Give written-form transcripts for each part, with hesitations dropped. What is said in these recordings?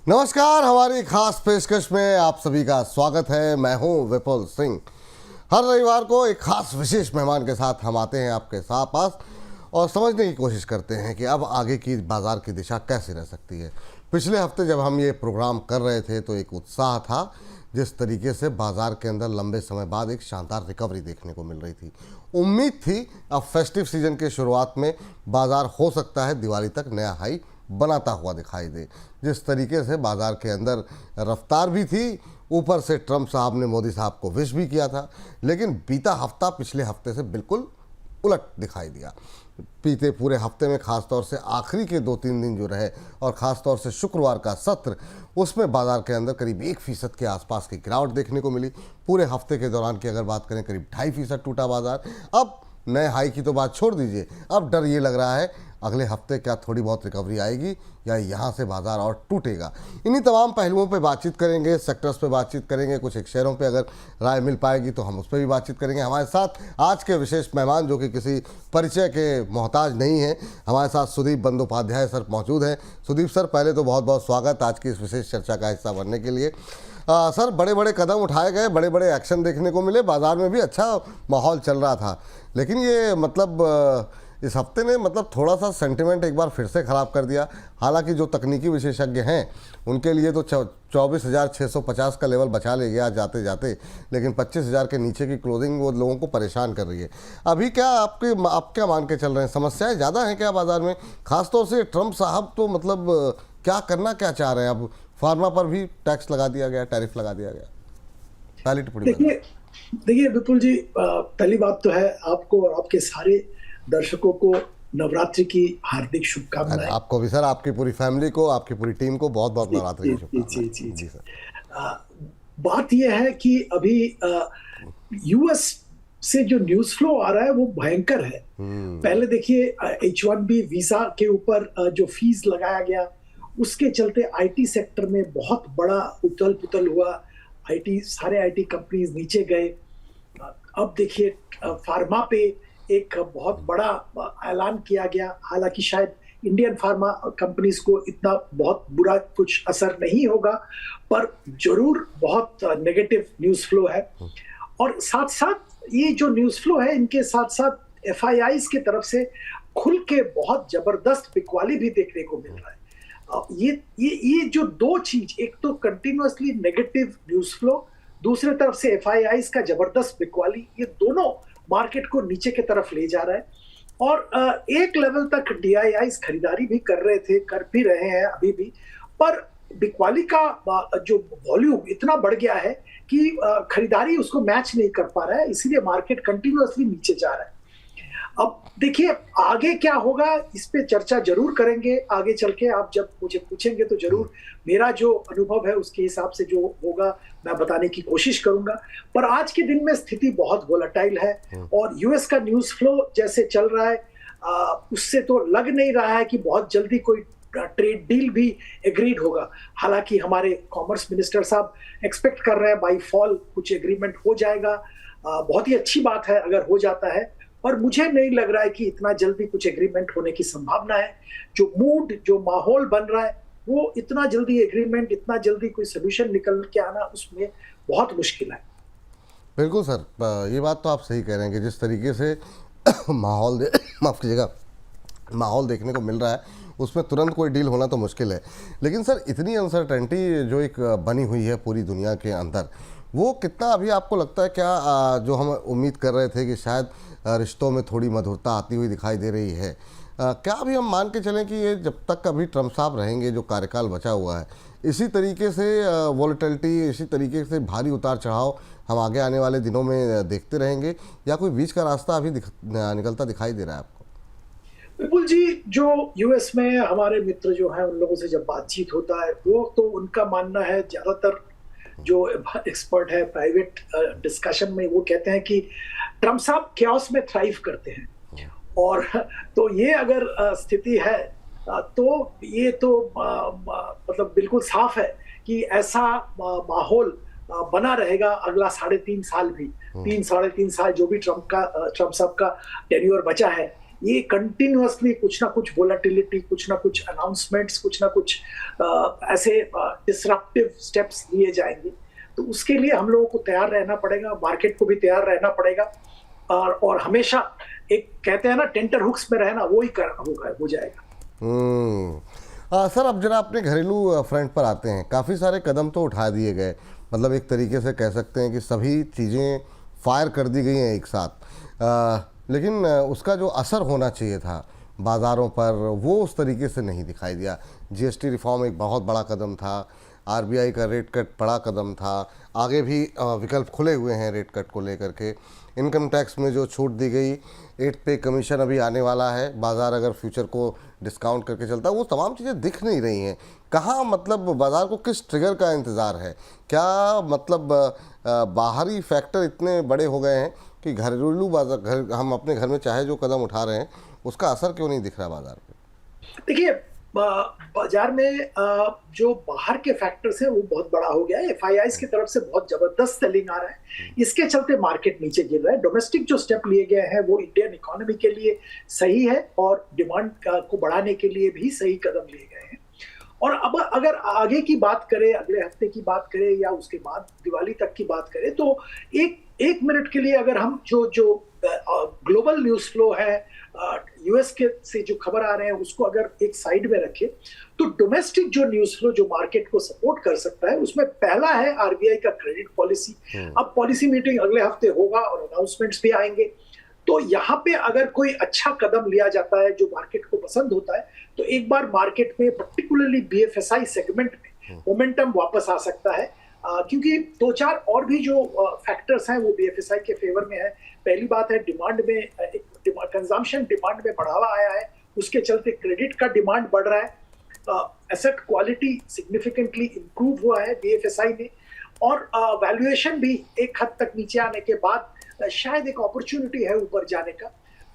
नमस्कार, हमारी खास पेशकश में आप सभी का स्वागत है। मैं हूं विपुल सिंह। हर रविवार को एक खास विशेष मेहमान के साथ हम आते हैं आपके साथ पास और समझने की कोशिश करते हैं कि अब आगे की बाज़ार की दिशा कैसी रह सकती है। पिछले हफ्ते जब हम ये प्रोग्राम कर रहे थे तो एक उत्साह था, जिस तरीके से बाज़ार के अंदर लंबे समय बाद एक शानदार रिकवरी देखने को मिल रही थी। उम्मीद थी अब फेस्टिव सीजन के शुरुआत में बाज़ार हो सकता है दिवाली तक नया हाई बनाता हुआ दिखाई दे। जिस तरीके से बाज़ार के अंदर रफ्तार भी थी, ऊपर से ट्रंप साहब ने मोदी साहब को विश भी किया था, लेकिन बीता हफ्ता पिछले हफ्ते से बिल्कुल उलट दिखाई दिया। बीते पूरे हफ्ते में खासतौर से आखिरी के 2-3 दिन जो रहे और ख़ासतौर से शुक्रवार का सत्र, उसमें बाज़ार के अंदर करीब 1% के आसपास की गिरावट देखने को मिली। पूरे हफ्ते के दौरान की अगर बात करें करीब 2.5% टूटा बाज़ार। अब नए हाई की तो बात छोड़ दीजिए, अब डर ये लग रहा है अगले हफ्ते क्या थोड़ी बहुत रिकवरी आएगी या यहाँ से बाज़ार और टूटेगा। इन्हीं तमाम पहलुओं पे बातचीत करेंगे, सेक्टर्स पे बातचीत करेंगे, कुछ एक शेयरों पे अगर राय मिल पाएगी तो हम उस पर भी बातचीत करेंगे। हमारे साथ आज के विशेष मेहमान जो कि किसी परिचय के मोहताज नहीं हैं, हमारे साथ सुदीप बंदोपाध्याय सर मौजूद हैं। सुदीप सर, पहले तो बहुत बहुत स्वागत आज की इस विशेष चर्चा का हिस्सा बनने के लिए। सर, बड़े बड़े कदम उठाए गए, बड़े बड़े एक्शन देखने को मिले, बाज़ार में भी अच्छा माहौल चल रहा था, लेकिन ये इस हफ्ते ने थोड़ा सा सेंटिमेंट एक बार फिर से ख़राब कर दिया। हालांकि जो तकनीकी विशेषज्ञ हैं उनके लिए तो 24,650 का लेवल बचा ले गया जाते जाते, लेकिन 25,000 के नीचे की क्लोजिंग वो लोगों को परेशान कर रही है। अभी क्या आप क्या मान के चल रहे हैं, समस्याएं ज़्यादा हैं क्या बाज़ार में? ख़ासतौर से ट्रंप साहब तो क्या चाह रहे हैं? अब फार्मा पर भी टैक्स लगा दिया गया, टैरिफ लगा दिया गया। पहली टिप्पणी देखिए विपुल जी, पहली बात तो है आपको और आपके सारे दर्शकों को नवरात्रि की हार्दिक शुभकामनाएं। आपको भी सर, आपकी पूरी फैमिली को, आपकी पूरी टीम को बहुत बहुत नवरात्रि की शुभकामनाएं। जी सर। बात यह है कि अभी यूएस से जो न्यूज फ्लो आ रहा है वो भयंकर है। पहले देखिए H1B वीजा के ऊपर जो फीस लगाया गया, उसके चलते आईटी सेक्टर में बहुत बड़ा उथल पुथल हुआ। सारे आईटी कंपनीज नीचे गए। अब देखिए फार्मा पे एक बहुत बड़ा ऐलान किया गया। हालांकि शायद इंडियन फार्मा कंपनीज को इतना बहुत बुरा कुछ असर नहीं होगा, पर जरूर बहुत नेगेटिव न्यूज फ्लो है। और साथ साथ ये जो न्यूज फ्लो है, इनके साथ साथ एफआईआईज की तरफ से खुल के बहुत जबरदस्त बिकवाली भी देखने को मिल रहा है। ये जो दो चीज, एक तो कंटिन्यूअसली नेगेटिव न्यूज फ्लो, दूसरी तरफ से एफआईआईज का जबरदस्त बिकवाली, ये दोनों मार्केट को नीचे की तरफ ले जा रहा है। और एक लेवल तक डीआईआईज खरीदारी भी कर रहे थे, कर भी रहे हैं अभी भी, पर बिकवाली का जो वॉल्यूम इतना बढ़ गया है कि खरीदारी उसको मैच नहीं कर पा रहा है, इसीलिए मार्केट कंटिन्यूअसली नीचे जा रहा है। अब देखिए आगे क्या होगा, इस पे चर्चा जरूर करेंगे आगे चल के। आप जब मुझे पूछेंगे तो जरूर मेरा जो अनुभव है उसके हिसाब से जो होगा मैं बताने की कोशिश करूंगा। पर आज के दिन में स्थिति बहुत वोलेटाइल है और यूएस का न्यूज फ्लो जैसे चल रहा है उससे तो लग नहीं रहा है कि बहुत जल्दी कोई ट्रेड डील भी एग्रीड होगा। हालांकि हमारे कॉमर्स मिनिस्टर साहब एक्सपेक्ट कर रहे हैं बाई फॉल कुछ एग्रीमेंट हो जाएगा। बहुत ही अच्छी बात है अगर हो जाता है, और मुझे नहीं लग रहा है कि इतना जल्दी कुछ एग्रीमेंट होने की संभावना है। जो मूड, जो माहौल बन रहा है, वो इतना जल्दी एग्रीमेंट, इतना जल्दी कोई सोल्यूशन निकल के आना उसमें बहुत मुश्किल है। बिल्कुल सर, ये बात तो आप सही कह रहे हैं कि जिस तरीके से माफ़ कीजिएगा, माहौल देखने को मिल रहा है उसमें तुरंत कोई डील होना तो मुश्किल है। लेकिन सर, इतनी अनसर्टेनिटी जो एक बनी हुई है पूरी दुनिया के अंदर, वो कितना अभी आपको लगता है क्या जो हम उम्मीद कर रहे थे कि शायद रिश्तों में थोड़ी मधुरता आती हुई दिखाई दे रही है, क्या अभी हम मान के चलें कि ये जब तक अभी ट्रंप साहब रहेंगे, जो कार्यकाल बचा हुआ है, इसी तरीके से वॉलेटिलिटी, इसी तरीके से भारी उतार चढ़ाव हम आगे आने वाले दिनों में देखते रहेंगे, या कोई बीच का रास्ता अभी निकलता दिखाई दे रहा है आपको? विपुल जी, जो यूएस में हमारे मित्र जो हैं उन लोगों से जब बातचीत होता है, वो तो उनका मानना है, ज्यादातर जो एक्सपर्ट है प्राइवेट डिस्कशन में, वो कहते हैं कि ट्रंप साहब कैओस में थ्राइव करते हैं। और तो ये अगर स्थिति है तो ये तो बिल्कुल साफ है कि ऐसा माहौल बना रहेगा अगला 3.5 साल भी। 3 साढ़े 3 साल जो भी ट्रंप साहब का टेन्योर बचा है, ये कंटिन्यूअसली कुछ ना कुछ वोलेटिलिटी, कुछ ना कुछ अनाउंसमेंट्स, कुछ ना कुछ ऐसे डिसरप्टिव स्टेप्स लिए जाएंगे। तो उसके लिए हम लोगों को तैयार रहना पड़ेगा, मार्केट को भी तैयार रहना पड़ेगा। और हमेशा एक कहते हैं ना, टेंटर हुक्स में रहना, वो ही होगा, हो जाएगा। सर, अब जरा अपने घरेलू फ्रंट पर आते हैं। काफ़ी सारे कदम तो उठा दिए गए, मतलब एक तरीके से कह सकते हैं कि सभी चीज़ें फायर कर दी गई हैं एक साथ, लेकिन उसका जो असर होना चाहिए था बाज़ारों पर, वो उस तरीके से नहीं दिखाई दिया। जीएसटी रिफॉर्म एक बहुत बड़ा कदम था, आरबीआई का रेट कट बड़ा कदम था, आगे भी विकल्प खुले हुए हैं रेट कट को लेकर के। इनकम टैक्स में जो छूट दी गई, 8 पे कमीशन अभी आने वाला है, बाज़ार अगर फ्यूचर को डिस्काउंट करके चलता है, वो तमाम चीज़ें दिख नहीं रही हैं। कहाँ मतलब बाज़ार को किस ट्रिगर का इंतज़ार है? क्या मतलब बाहरी फैक्टर इतने बड़े हो गए हैं कि घरेलू बाजार, हम अपने घर में चाहे जो कदम उठा रहे हैं, उसका असर क्यों नहीं दिख रहा बाज़ार पे? देखिए, बाजार में जो बाहर के फैक्टर्स हैं वो बहुत बड़ा हो गया है। एफआईआईज की तरफ से बहुत जबरदस्त सेलिंग आ रहा है, इसके चलते मार्केट नीचे गिर रहा है। डोमेस्टिक जो स्टेप लिए गए हैं वो इंडियन इकोनॉमी के लिए सही है और डिमांड को बढ़ाने के लिए भी सही कदम लिए गए हैं। और अब अगर आगे की बात करें, अगले हफ्ते की बात करें या उसके बाद दिवाली तक की बात करें, तो एक मिनट के लिए अगर हम जो ग्लोबल न्यूज फ्लो है, यूएस के से जो खबर आ रहे हैं उसको अगर एक साइड में रखें, तो डोमेस्टिक जो न्यूज फ्लो जो मार्केट को सपोर्ट कर सकता है, उसमें पहला है आरबीआई का क्रेडिट पॉलिसी। अब पॉलिसी मीटिंग अगले हफ्ते होगा और अनाउंसमेंट्स भी आएंगे। तो यहाँ पे अगर कोई अच्छा कदम लिया जाता है जो मार्केट को पसंद होता है, तो एक बार मार्केट में पर्टिकुलरली बीएफएसआई सेगमेंट में मोमेंटम वापस आ सकता है। क्योंकि 2-4 और भी जो फैक्टर्स हैं वो बीएफएसआई के फेवर में है। पहली बात है, डिमांड में कंजम्पशन डिमांड में बढ़ावा आया है, उसके चलते क्रेडिट का डिमांड बढ़ रहा है। एसेट क्वालिटी सिग्निफिकेंटली इंप्रूव हुआ है बीएफएसआई में, और वैल्यूएशन भी एक हद तक नीचे आने के बाद शायद एक अपॉर्चुनिटी है ऊपर जाने का।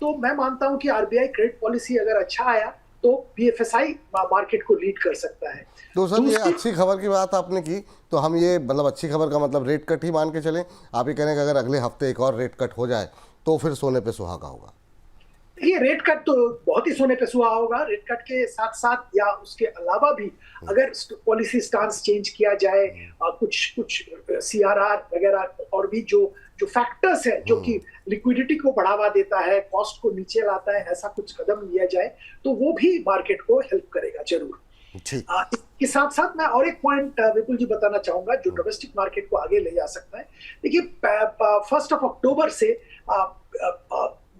तो मैं मानता हूं कि आरबीआई क्रेडिट पॉलिसी अगर अच्छा आया तो बीएफएसआई मार्केट को लीड कर सकता है। तो सर, ये अच्छी खबर की बात आपने की, तो हम ये मतलब अच्छी खबर का मतलब रेट कट ही मान के चलें? आप ये कह रहे हैं कि अगर अगले हफ्ते एक और रेट कट हो जाए तो फिर सोने पे सुहागा होगा? ये रेट कट तो बहुत ही सोने पे सुहागा होगा। रेट कट के साथ साथ या उसके अलावा भी अगर पॉलिसी स्टांस चेंज किया जाए, कुछ सीआरआर वगैरह और भी जो फैक्टर्स है जो कि लिक्विडिटी को बढ़ावा देता है, कॉस्ट को नीचे लाता है, ऐसा कुछ कदम लिया जाए तो वो भी मार्केट को हेल्प करेगा जरूर। इसके साथ साथ मैं और एक पॉइंट विपुल जी बताना चाहूंगा जो डोमेस्टिक मार्केट को आगे ले जा सकता है। देखिए, 1 अक्टूबर से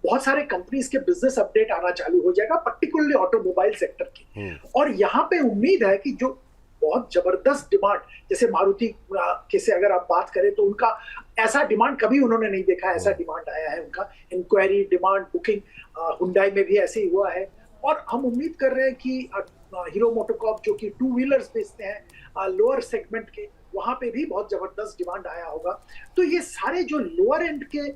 बहुत सारे कंपनीज के बिजनेस अपडेट आना चालू हो जाएगा, पर्टिकुलरली ऑटोमोबाइल सेक्टर की। और यहाँ पे उम्मीद है कि जो बहुत जबरदस्त डिमांड, जैसे मारुति के से अगर आप बात करें तो उनका ऐसा डिमांड कभी उन्होंने नहीं देखा, ऐसा डिमांड आया है उनका, इंक्वायरी, डिमांड, बुकिंग। हुंडई में भी ऐसे ही हुआ है। और हम उम्मीद कर रहे हैं कि हीरो मोटोकॉर्प जो कि 2 व्हीलर्स बेचते हैं लोअर सेगमेंट के, वहां पे भी बहुत जबरदस्त डिमांड आया होगा। तो ये सारे जो लोअर एंड के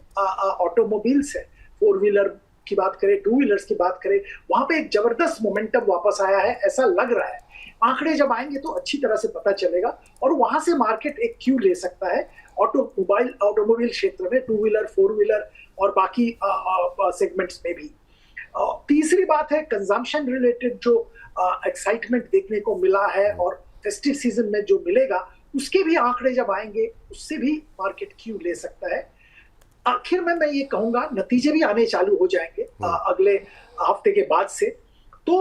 ऑटोमोबाइल्स है, 4 व्हीलर की बात करें, 2 व्हीलर्स की बात करें, वहां पे एक जबरदस्त मोमेंटम वापस आया है, ऐसा लग रहा है। आंकड़े जब आएंगे तो अच्छी तरह से पता चलेगा और वहां से मार्केट एक क्यू ले सकता है ऑटोमोबाइल क्षेत्र में, 2 व्हीलर, 4 व्हीलर और बाकी सेगमेंट्स में भी। तीसरी बात है, कंजम्पशन रिलेटेड जो एक्साइटमेंट देखने को मिला है और फेस्टिव सीजन में जो मिलेगा, उसके भी आंकड़े जब आएंगे उससे भी मार्केट क्यू ले सकता है। आखिर में मैं ये कहूंगा, नतीजे भी आने चालू हो जाएंगे अगले हफ्ते के बाद से। तो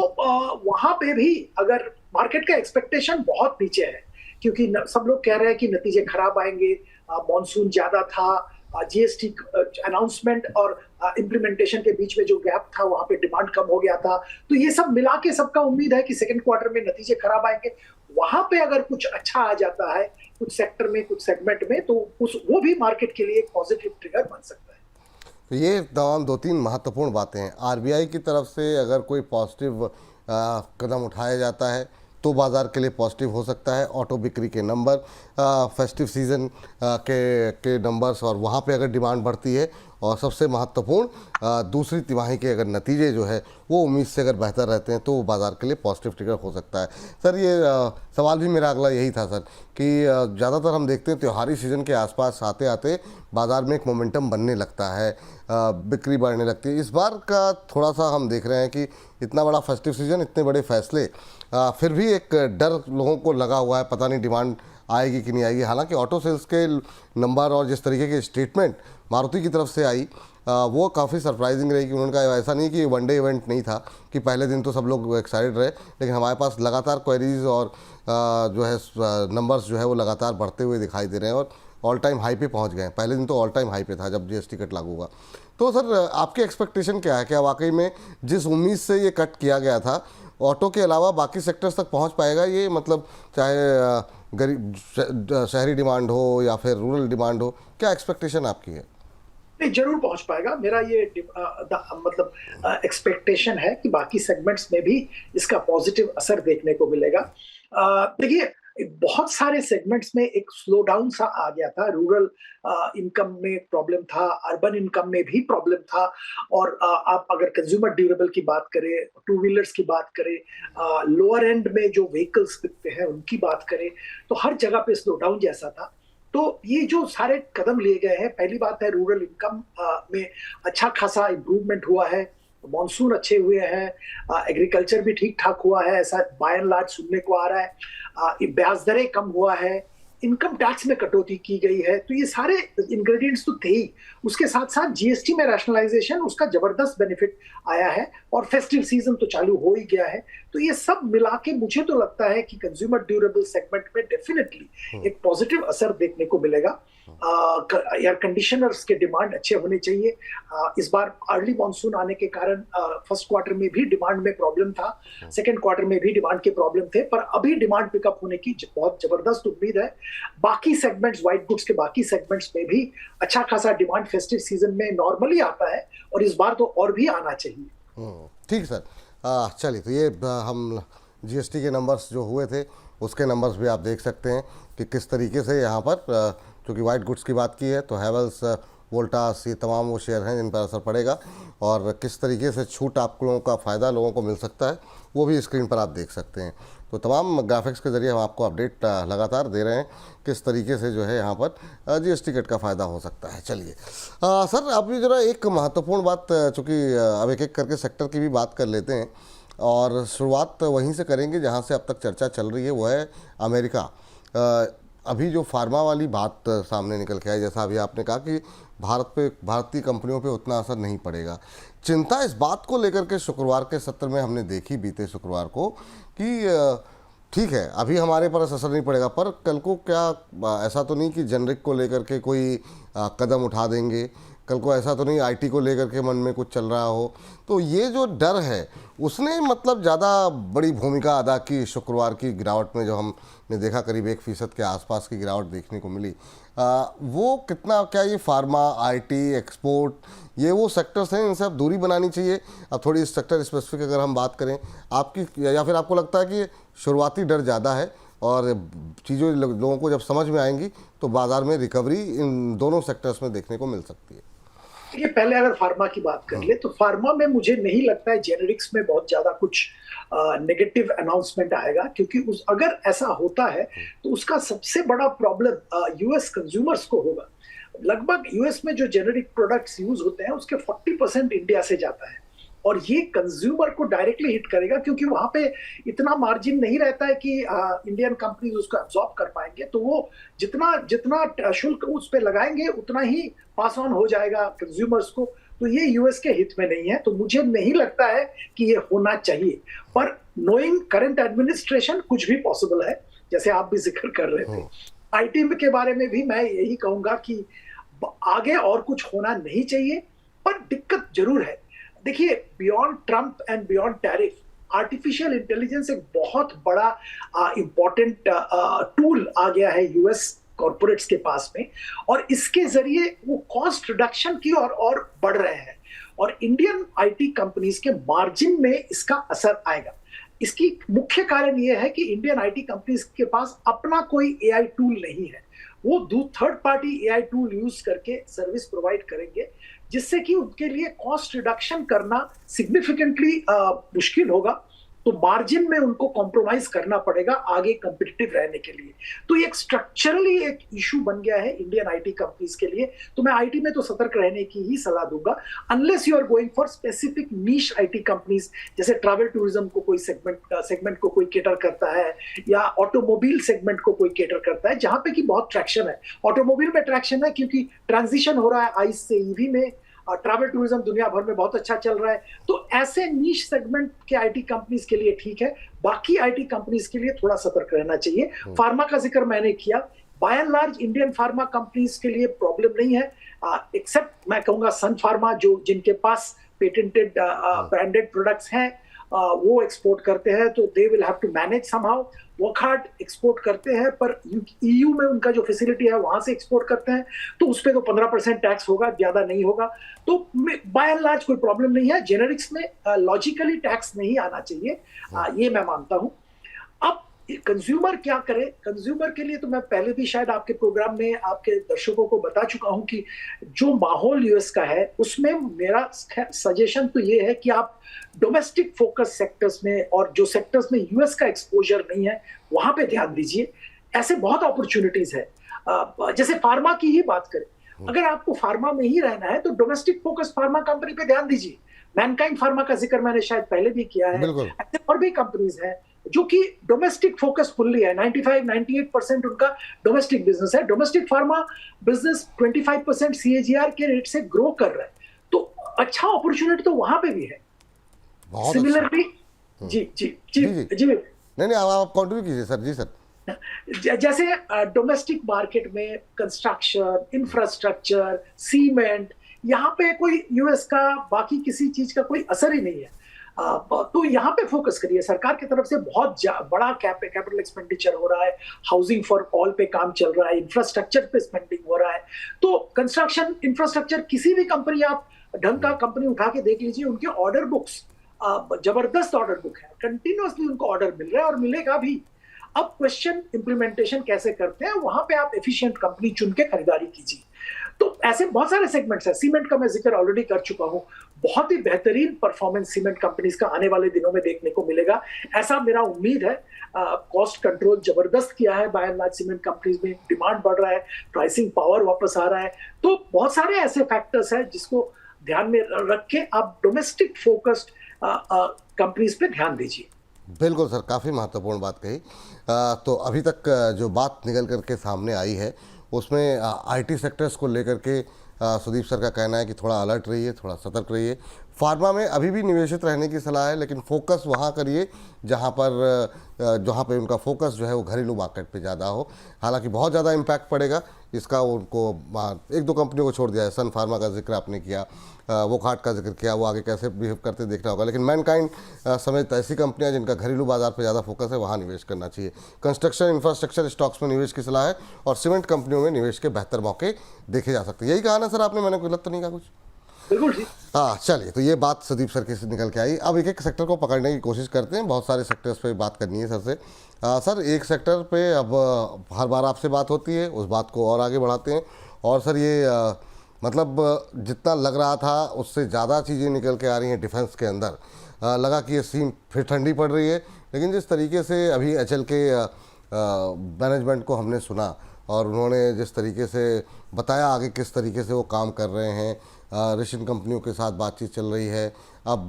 वहां पे भी अगर मार्केट का एक्सपेक्टेशन बहुत नीचे है, क्योंकि सब लोग कह रहे हैं कि नतीजे खराब आएंगे, मॉनसून ज्यादा था, जीएसटी अनाउंसमेंट और इम्प्लीमेंटेशन के बीच में जो गैप था वहां पे डिमांड कम हो गया था। तो ये सब मिला के सबका उम्मीद है कि सेकंड क्वार्टर में नतीजे खराब आएंगे। वहां पे अगर कुछ अच्छा आ जाता है कुछ सेक्टर में, कुछ सेगमेंट में, तो वो भी मार्केट के लिए एक पॉजिटिव ट्रिगर बन सकता है। तो ये तमाम 2-3 महत्वपूर्ण बातें हैं। आरबीआई की तरफ से अगर कोई पॉजिटिव कदम उठाया जाता है तो बाज़ार के लिए पॉजिटिव हो सकता है। ऑटो बिक्री के नंबर, फेस्टिव सीज़न के नंबर्स, और वहाँ पे अगर डिमांड बढ़ती है और सबसे महत्वपूर्ण दूसरी तिमाही के अगर नतीजे जो है वो उम्मीद से अगर बेहतर रहते हैं तो वो बाज़ार के लिए पॉजिटिव ट्रिगर हो सकता है। सर ये सवाल भी मेरा अगला यही था सर कि ज़्यादातर हम देखते हैं त्योहारी सीज़न के आसपास आते आते बाज़ार में एक मोमेंटम बनने लगता है, बिक्री बढ़ने लगती है। इस बार का थोड़ा सा हम देख रहे हैं कि इतना बड़ा फेस्टिव सीज़न, इतने बड़े फैसले, फिर भी एक डर लोगों को लगा हुआ है, पता नहीं डिमांड आएगी कि नहीं आएगी। हालांकि ऑटो सेल्स के नंबर और जिस तरीके के स्टेटमेंट मारुति की तरफ से आई वो काफ़ी सरप्राइजिंग रही कि उन्होंने कहा ऐसा नहीं कि वनडे इवेंट नहीं था, कि पहले दिन तो सब लोग एक्साइटेड रहे, लेकिन हमारे पास लगातार क्वेरीज और जो है नंबर्स जो है वो लगातार बढ़ते हुए दिखाई दे रहे हैं और ऑल टाइम हाई पे पहुंच गए हैं। पहले दिन तो ऑल टाइम हाई पे था जब जीएसटी कट लागू हुआ। तो सर आपकी एक्सपेक्टेशन क्या है, क्या वाकई में जिस उम्मीद से ये कट किया गया था ऑटो के अलावा बाकी सेक्टर्स तक पहुंच पाएगा ये, मतलब चाहे गरीब शहरी डिमांड हो या फिर रूरल डिमांड हो, क्या एक्सपेक्टेशन आपकी है? नहीं, जरूर पहुंच पाएगा। मेरा ये मतलब एक्सपेक्टेशन है कि बाकी सेगमेंट्स में भी इसका पॉजिटिव असर देखने को मिलेगा। देखिए, बहुत सारे सेगमेंट्स में एक स्लो डाउन सा आ गया था। रूरल इनकम में प्रॉब्लम था, अर्बन इनकम में भी प्रॉब्लम था, और आप अगर कंज्यूमर ड्यूरेबल की बात करें, टू व्हीलर्स की बात करें, लोअर एंड में जो व्हीकल्स बिकते हैं उनकी बात करें, तो हर जगह पे स्लो डाउन जैसा था। तो ये जो सारे कदम लिए गए हैं, पहली बात है रूरल इनकम में अच्छा खासा इम्प्रूवमेंट हुआ है, मॉनसून अच्छे हुए हैं, एग्रीकल्चर भी ठीक ठाक हुआ है, ऐसा बाय एंड लार्ज सुनने को आ रहा है, ब्याज दरें कम हुआ है, इनकम टैक्स में कटौती की गई है। तो ये सारे इंग्रेडिएंट्स तो थे ही। उसके साथ साथ जीएसटी में रैशनलाइजेशन, उसका जबरदस्त बेनिफिट आया है, और फेस्टिव सीजन तो चालू हो ही गया है। तो ये सब मिला के मुझे तो लगता है कि कंज्यूमर ड्यूरेबल सेगमेंट में डेफिनेटली एक पॉजिटिव असर देखने को मिलेगा। एयर कंडीशनर्स के डिमांड अच्छे होने चाहिए। इस बार अर्ली मॉनसून आने के कारण फर्स्ट क्वार्टर में भी डिमांड में प्रॉब्लम था, सेकेंड क्वार्टर में भी डिमांड के प्रॉब्लम थे, पर अभी डिमांड पिकअप होने की बहुत जबरदस्त उम्मीद है। बाकी सेगमेंट्स, व्हाइट गुड्स के बाकी सेगमेंट्स में भी अच्छा खासा डिमांड फेस्टिव सीजन में नॉर्मली आता है, और इस बार तो और भी आना चाहिए। ठीक सर, चलिए, तो ये हम जीएसटी के नंबर्स जो हुए थे उसके नंबर्स भी आप देख सकते हैं कि किस तरीके से यहाँ पर चूँकि वाइट गुड्स की बात की है तो हैवेल्स, वोल्टास, ये तमाम वो शेयर हैं जिन पर असर पड़ेगा, और किस तरीके से छूट आप लोगों का फ़ायदा लोगों को मिल सकता है वो भी स्क्रीन पर आप देख सकते हैं। तो तमाम ग्राफिक्स के ज़रिए हम आपको अपडेट लगातार दे रहे हैं किस तरीके से जो है यहाँ पर जीएसटी कट का फ़ायदा हो सकता है। चलिए सर, अभी जरा एक महत्वपूर्ण बात, चूँकि अब एक एक करके सेक्टर की भी बात कर लेते हैं और शुरुआत वहीं से करेंगे जहाँ से अब तक चर्चा चल रही है, वो है अमेरिका। अभी जो फार्मा वाली बात सामने निकल के आई, जैसा अभी आपने कहा कि भारतीय कंपनियों पे उतना असर नहीं पड़ेगा, चिंता इस बात को लेकर के शुक्रवार के सत्र में हमने देखी, बीते शुक्रवार को, कि ठीक है अभी हमारे पर असर नहीं पड़ेगा, पर कल को क्या ऐसा तो नहीं कि जेनरिक को लेकर के कोई कदम उठा देंगे, कल को ऐसा तो नहीं आईटी को लेकर के मन में कुछ चल रहा हो। तो ये जो डर है उसने मतलब ज़्यादा बड़ी भूमिका अदा की शुक्रवार की गिरावट में, जो हमने देखा करीब 1% के आसपास की गिरावट देखने को मिली। वो कितना, क्या ये फार्मा, आईटी, एक्सपोर्ट, ये वो सेक्टर्स हैं इनसे अब दूरी बनानी चाहिए? अब थोड़ी सेक्टर स्पेसिफिक अगर हम बात करें आपकी, या फिर आपको लगता है कि शुरुआती डर ज़्यादा है और चीज़ें लोगों को जब समझ में आएंगी तो बाज़ार में रिकवरी इन दोनों सेक्टर्स में देखने को मिल सकती है? ये पहले अगर फार्मा की बात कर ले तो फार्मा में मुझे नहीं लगता है जेनेरिक्स में बहुत ज्यादा कुछ नेगेटिव अनाउंसमेंट आएगा, क्योंकि अगर ऐसा होता है तो उसका सबसे बड़ा प्रॉब्लम यूएस कंज्यूमर्स को होगा। लगभग यूएस में जो जेनेरिक प्रोडक्ट्स यूज होते हैं उसके 40% इंडिया से जाता है, और ये कंज्यूमर को डायरेक्टली हिट करेगा, क्योंकि वहां पे इतना मार्जिन नहीं रहता है कि इंडियन कंपनीज उसको एब्जॉर्ब कर पाएंगे। तो वो जितना शुल्क उस पे लगाएंगे उतना ही पास ऑन हो जाएगा कंज्यूमर्स को। तो ये यूएस के हित में नहीं है, तो मुझे नहीं लगता है कि ये होना चाहिए। पर नोइंग करंट एडमिनिस्ट्रेशन कुछ भी पॉसिबल है, जैसे आप भी जिक्र कर रहे थे। आईटी के बारे में भी मैं यही कहूंगा कि आगे और कुछ होना नहीं चाहिए, पर दिक्कत जरूर है। देखिए, beyond Trump and beyond tariff, artificial intelligence एक बहुत बड़ा इंपॉर्टेंट टूल आ गया है यूएस कॉर्पोरेट्स के पास में, और इसके जरिए वो कॉस्ट रिडक्शन की और बढ़ रहे हैं, और इंडियन आईटी कंपनीज के मार्जिन में इसका असर आएगा। इसकी मुख्य कारण यह है कि इंडियन आईटी कंपनीज के पास अपना कोई एआई टूल नहीं है। वो third party AI tool use करके सर्विस प्रोवाइड करेंगे, जिससे कि उनके लिए कॉस्ट रिडक्शन करना सिग्निफिकेंटली मुश्किल होगा। तो मार्जिन में उनको कॉम्प्रोमाइज करना पड़ेगा आगे कॉम्पिटिटिव रहने के लिए। तो ये एक स्ट्रक्चरली एक इशू बन गया है इंडियन आईटी कंपनीज के लिए। तो मैं आईटी में तो सतर्क रहने की ही सलाह दूंगा, unless you are going for specific niche IT companies, जैसे ट्रैवल टूरिज्म को कोई सेगमेंट को कोई केटर करता है, या ऑटोमोबाइल सेगमेंट को कोई केटर करता है, जहां पे की बहुत ट्रैक्शन है। ऑटोमोबाइल में ट्रैक्शन है क्योंकि ट्रांजिशन हो रहा है आइस से ईवी में, ट्रैवल टूरिज्म दुनिया भर में बहुत अच्छा चल रहा है। तो ऐसे नीश सेगमेंट के आईटी कंपनीज के लिए ठीक है, बाकी आईटी कंपनीज के लिए थोड़ा सतर्क रहना चाहिए। फार्मा का जिक्र मैंने किया, by and large Indian pharma companies के लिए प्रॉब्लम नहीं है, एक्सेप्ट मैं कहूंगा सन फार्मा, जो जिनके पास पेटेंटेड ब्रांडेड प्रोडक्ट्स हैं, वो एक्सपोर्ट करते हैं, तो they will have to manage somehow. Wockhardt export करते हैं, पर ईयू में उनका जो फैसिलिटी है वहां से एक्सपोर्ट करते हैं, तो उस पर तो 15% टैक्स होगा, ज्यादा नहीं होगा। तो बाय एंड लार्ज कोई प्रॉब्लम नहीं है। जेनेरिक्स में लॉजिकली टैक्स नहीं आना चाहिए, ये मैं मानता हूं। अब कंज्यूमर क्या करे? कंज्यूमर के लिए तो मैं पहले भी शायद आपके प्रोग्राम में आपके दर्शकों को बता चुका हूं कि जो माहौल यूएस का है, उसमें मेरा सजेशन तो ये है कि आप डोमेस्टिक फोकस सेक्टर्स में, और जो सेक्टर्स में यूएस का एक्सपोजर नहीं है, वहां पे ध्यान दीजिए। ऐसे बहुत अपॉर्चुनिटीज है। जैसे फार्मा की ही बात करें, अगर आपको फार्मा में ही रहना है तो डोमेस्टिक फोकस फार्मा कंपनी पे ध्यान दीजिए। मैनकाइंड फार्मा का जिक्र मैंने शायद पहले भी किया है। ऐसे और भी कंपनीज हैं जो कि डोमेस्टिक फोकस फुल्ली है, 95-98% उनका डोमेस्टिक बिजनेस है। डोमेस्टिक फार्मा बिजनेस 25% CAGR के रेट से ग्रो कर रहा है, तो अच्छा अपॉर्चुनिटी तो वहां पे भी है। सिमिलरली जी जी जी जी जी नहीं आप कंटिन्यू कीजिए सर। जी सर, जैसे डोमेस्टिक मार्केट में कंस्ट्रक्शन, इंफ्रास्ट्रक्चर, सीमेंट, यहाँ पे कोई यूएस का बाकी किसी चीज का कोई असर ही नहीं है। तो यहाँ पे फोकस करिए। सरकार की तरफ से बहुत बड़ा कैपिटल एक्सपेंडिचर हो रहा है, हाउसिंग फॉर ऑल पे काम चल रहा है, इंफ्रास्ट्रक्चर पे स्पेंडिंग हो रहा है। तो कंस्ट्रक्शन, इंफ्रास्ट्रक्चर, किसी भी कंपनी, आप ढंग का कंपनी उठा के देख लीजिए, उनके ऑर्डर बुक्स जबरदस्त ऑर्डर बुक है, कंटिन्यूअसली उनको ऑर्डर मिल रहा है और मिलेगा भी। अब क्वेश्चन इंप्लीमेंटेशन कैसे करते हैं, वहां पे आप एफिशिएंट कंपनी चुन के खरीदारी कीजिए। तो ऐसे बहुत सारे सेगमेंट्स हैं। सीमेंट का मैं जिक्र ऑलरेडी कर चुका हूं, बहुत ही बेहतरीन परफॉर्मेंस सीमेंट कंपनीज का आने वाले दिनों में देखने को मिलेगा, ऐसा मेरा उम्मीद है। कॉस्ट कंट्रोल जबरदस्त किया है by and large cement companies में, डिमांड बढ़ रहा है, प्राइसिंग पावर वापस आ रहा है। तो बहुत सारे ऐसे फैक्टर्स हैं जिसको ध्यान में रख के आप डोमेस्टिक फोकस्ड कंपनीज पे ध्यान दीजिए। बिल्कुल सर, काफ़ी महत्वपूर्ण बात कही। तो अभी तक जो बात निकल करके सामने आई है उसमें आईटी सेक्टर्स को लेकर के सुदीप सर का कहना है कि थोड़ा अलर्ट रहिए, थोड़ा सतर्क रहिए। फार्मा में अभी भी निवेशित रहने की सलाह है, लेकिन फोकस वहाँ करिए जहाँ पे उनका फोकस जो है वो घरेलू मार्केट पे ज़्यादा हो। हालांकि बहुत ज़्यादा इम्पैक्ट पड़ेगा इसका, उनको एक दो कंपनियों को छोड़ दिया है। सन फार्मा का जिक्र आपने किया, वोकहार्ट का जिक्र किया, वो आगे कैसे बिहेव करते देखना होगा। लेकिन मैनकाइंड समेत ऐसी कंपनियां जिनका घरेलू बाजार पर ज़्यादा फोकस है, वहाँ निवेश करना चाहिए। कंस्ट्रक्शन इंफ्रास्ट्रक्चर स्टॉक्स में निवेश की सलाह है, और सीमेंट कंपनियों में निवेश के बेहतर मौके देखे जा सकते हैं। यही कहा ना सर आपने? मैंने गलत तो नहीं कहा कुछ? बिल्कुल जी। हाँ, चलिए, तो ये बात सुदीप सर की से निकल के आई। अब एक एक सेक्टर को पकड़ने की कोशिश करते हैं, बहुत सारे सेक्टर्स पे बात करनी है सर से। सर, एक सेक्टर पे अब हर बार आपसे बात होती है, उस बात को और आगे बढ़ाते हैं। और सर ये मतलब जितना लग रहा था उससे ज़्यादा चीज़ें निकल के आ रही हैं डिफेंस के अंदर। लगा कि ये सीन फिर ठंडी पड़ रही है, लेकिन जिस तरीके से अभी एचएल के मैनेजमेंट को हमने सुना, और उन्होंने जिस तरीके से बताया आगे किस तरीके से वो काम कर रहे हैं, रशियन कंपनियों के साथ बातचीत चल रही है। अब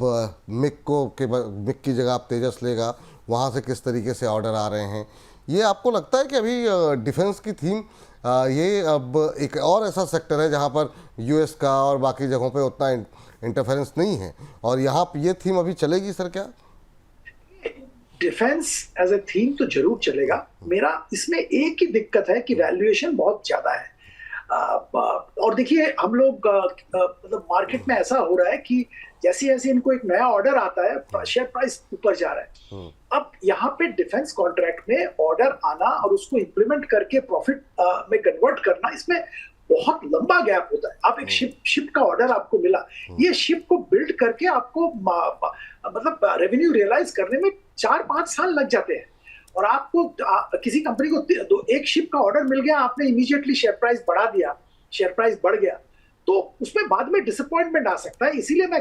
मिक की जगह आप तेजस लेगा, वहाँ से किस तरीके से ऑर्डर आ रहे हैं। ये आपको लगता है कि अभी डिफेंस की थीम ये अब एक और ऐसा सेक्टर है जहाँ पर यूएस का और बाकी जगहों पे उतना इंटरफेरेंस नहीं है, और यहाँ ये थीम अभी चलेगी सर क्या? डिफेंस एज ए थीम तो जरूर चलेगा। मेरा इसमें एक ही दिक्कत है कि वैल्यूएशन बहुत ज्यादा है। और देखिए, हम लोग मतलब मार्केट में ऐसा हो रहा है कि जैसे जैसे इनको एक नया ऑर्डर आता है, शेयर प्राइस ऊपर जा रहा है। अब यहाँ पे डिफेंस कॉन्ट्रैक्ट में ऑर्डर आना और उसको इंप्लीमेंट करके प्रॉफिट में कन्वर्ट करना, इसमें बहुत लंबा गैप होता है। आप एक शिप का ऑर्डर आपको मिला, ये शिप को बिल्ड करके आपको मतलब रेवेन्यू रियलाइज करने में 4-5 साल लग जाते हैं। और आपको किसी कंपनी को एक शिप का ऑर्डर मिल गया, आपने इमीडिएटली शेयर प्राइस बढ़ा दिया, शेयर प्राइस बढ़ गया, तो उसमें बाद में डिसअपॉइंटमेंट आ सकता है। इसीलिए मैं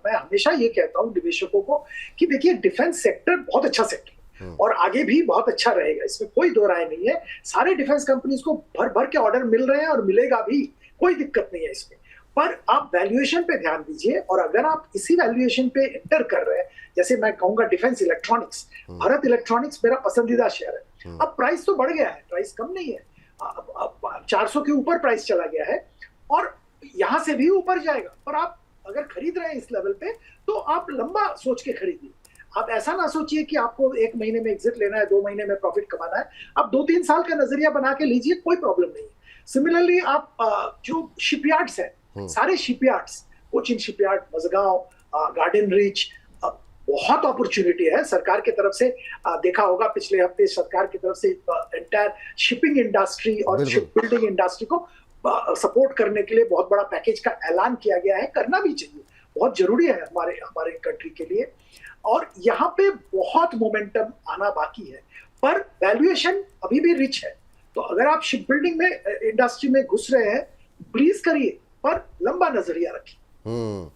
हमेशा ये कहता हूँ निवेशकों को कि देखिए डिफेंस सेक्टर बहुत अच्छा सेक्टर और आगे भी बहुत अच्छा रहेगा, इसमें कोई दो राय नहीं है। सारे डिफेंस कंपनीज को भर भर के ऑर्डर मिल रहे हैं और मिलेगा भी, कोई दिक्कत नहीं है इसमें। पर आप वैल्यूएशन पे ध्यान दीजिए, और अगर आप इसी वैल्यूएशन पे एंटर कर रहे हैं, जैसे मैं कहूंगा डिफेंस इलेक्ट्रॉनिक्स, भारत इलेक्ट्रॉनिक्स मेरा पसंदीदा शेयर है। अब प्राइस तो बढ़ गया है, प्राइस कम नहीं है, अब 400 के ऊपर प्राइस चला गया है और यहां से भी ऊपर जाएगा। पर आप अगर खरीद रहे हैं इस लेवल पे तो आप लंबा सोच के खरीदिए। आप ऐसा ना सोचिए कि आपको 1 महीने में एग्जिट लेना है, 2 महीने में प्रॉफिट कमाना है। आप 2-3 साल का नजरिया बना के लीजिए, कोई प्रॉब्लम नहीं है। सिमिलरली आप जो शिपयार्ड्स हैं, सारे शिपयार्ड्स, कोचिन शिपयार्ड, मजगांव, गार्डन रीच, बहुत अपॉर्चुनिटी है सरकार की तरफ से। देखा होगा पिछले हफ्ते सरकार की तरफ से एंटायर शिपिंग इंडस्ट्री और शिप बिल्डिंग इंडस्ट्री को सपोर्ट करने के लिए बहुत बड़ा पैकेज का ऐलान किया गया है। करना भी चाहिए, बहुत जरूरी है हमारे कंट्री के लिए। और यहाँ पे बहुत मोमेंटम आना बाकी है, पर वैल्यूएशन अभी भी रिच है। तो अगर आप शिप बिल्डिंग में इंडस्ट्री में घुस रहे हैं, प्लीज करिए, पर लंबा नजरिया रखिए।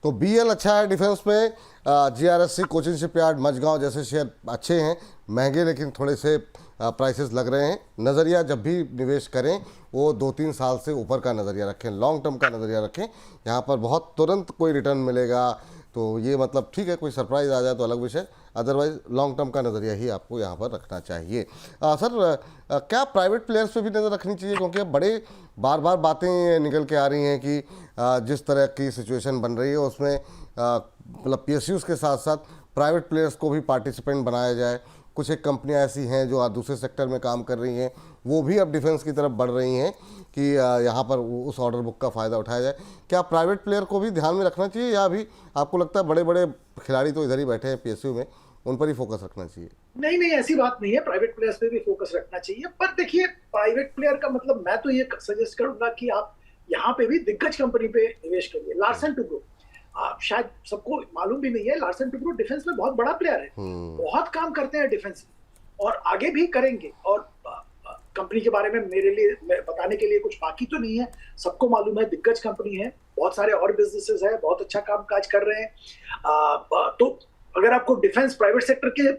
तो बीएल अच्छा है डिफेंस में, जीआरएससी, कोचिन शिपयार्ड, मझगांव जैसे शेयर अच्छे हैं, महंगे लेकिन थोड़े से प्राइसेस लग रहे हैं। नज़रिया जब भी निवेश करें वो 2-3 साल से ऊपर का नज़रिया रखें, लॉन्ग टर्म का नज़रिया रखें। यहाँ पर बहुत तुरंत कोई रिटर्न मिलेगा तो ये मतलब ठीक है, कोई सरप्राइज आ जाए तो अलग विषय, अदरवाइज लॉन्ग टर्म का नज़रिया ही आपको यहाँ पर रखना चाहिए। सर, क्या प्राइवेट प्लेयर्स पे भी नज़र रखनी चाहिए, क्योंकि अब बड़े बार बार बातें निकल के आ रही हैं कि जिस तरह की सिचुएशन बन रही है उसमें मतलब पीएसयूज़ के साथ साथ प्राइवेट प्लेयर्स को भी पार्टिसिपेंट बनाया जाए। कुछ एक कंपनियां ऐसी हैं जो दूसरे सेक्टर में काम कर रही हैं, वो भी अब डिफेंस की तरफ बढ़ रही हैं कि यहाँ पर उस ऑर्डर बुक का फ़ायदा उठाया जाए। क्या प्राइवेट प्लेयर को भी ध्यान में रखना चाहिए, या अभी आपको लगता है बड़े बड़े खिलाड़ी तो इधर ही बैठे हैं पीएसयू में, उन पर ही फोकस रखना चाहिए? नहीं, ऐसी बात नहीं है, प्राइवेट प्लेयर्स पे भी फोकस रखना चाहिए। पर देखिए प्राइवेट प्लेयर का मतलब मैं तो ये सजेस्ट करूंगा कि आप यहाँ पे भी दिग्गज कंपनी पे निवेश करिए। लार्सन टुब्रो, शायद सबको मालूम भी नहीं है, लार्सन टुब्रो डिफेंस में बहुत बड़ा प्लेयर है, बहुत काम करते हैं डिफेंस में और आगे भी करेंगे। और कंपनी के बारे में मेरे लिए बताने के लिए कुछ बाकी तो नहीं है, सबको मालूम है, दिग्गज कंपनी है, बहुत सारे और बिजनेसेस है, बहुत अच्छा काम काज कर रहे हैं। तो अगर आपको डिफेंस प्राइवेट सेक्टर के